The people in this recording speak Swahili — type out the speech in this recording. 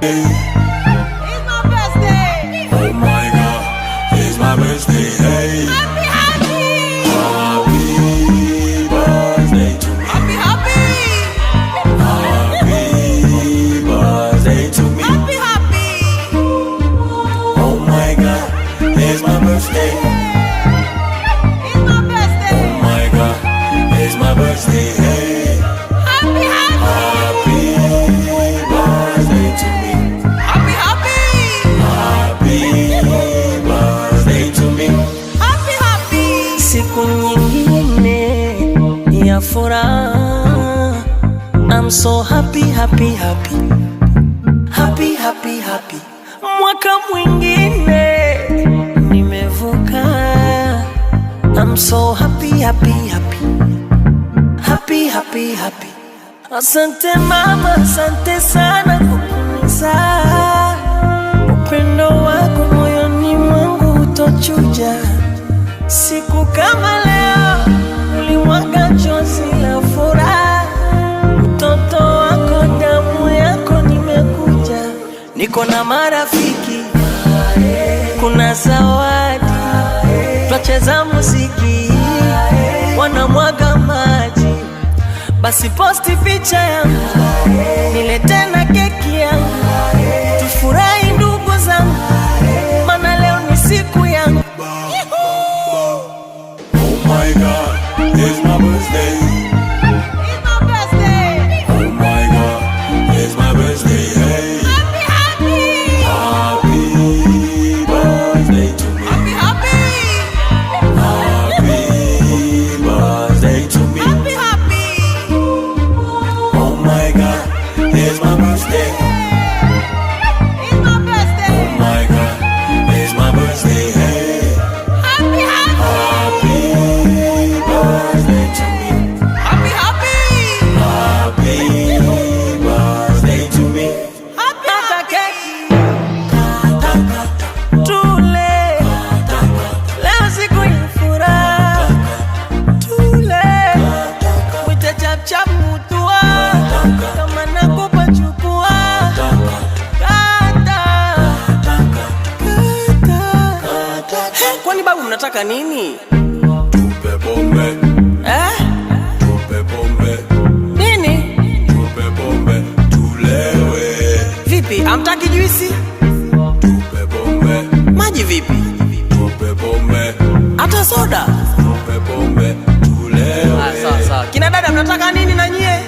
It's my birthday. Oh my God, it's my birthday. Hey, Happy birthday to me. happy. Happy birthday to me. Happy. Oh my God, it's my birthday. It's my birthday. Oh my God, it's my birthday. Hey, Happy birthday to me. Happy birthday to me. Happy. Siku nyingine ya furaha. I'm so happy. Mwaka mwingine nimevuka. I'm so happy. Asante mama, asante sana kwa kunizaa. Upendo wako moyoni mwangu utochuja. Siku kama leo ulimwaga chozi la furaha. Mtoto wako damu yako nimekuja. Niko na marafiki, kuna zawadi, twacheza muziki, wanamwaga maji. Basi posti picha yangu, nilete na keki yangu, tufurahi ndugu zangu, maana leo ni siku yangu. Oh my God, it's my birthday. It's my birthday. Oh my God, it's my birthday. Hey, happy birthday to me. Happy. Happy birthday to me. Oh my God, it's my birthday. It's my birthday. Oh my God, it's my birthday. Hey, happy birthday to me. Happy birthday to me. Kata keki, tule, leo siku ya furaha. Tule, mwite chap chap mutua, kama nakupa chukua. Kata. Kwani babu mnataka nini? Tupe pombe, tupe pombe, Nini? tupe pombe, tulewe. Vipi, hamtaki juisi? Tupe pombe, Maji vipi? tupe pombe, Hata soda? tupe pombe, tulewe. Sawa. Kina dada mnataka nini na nyie?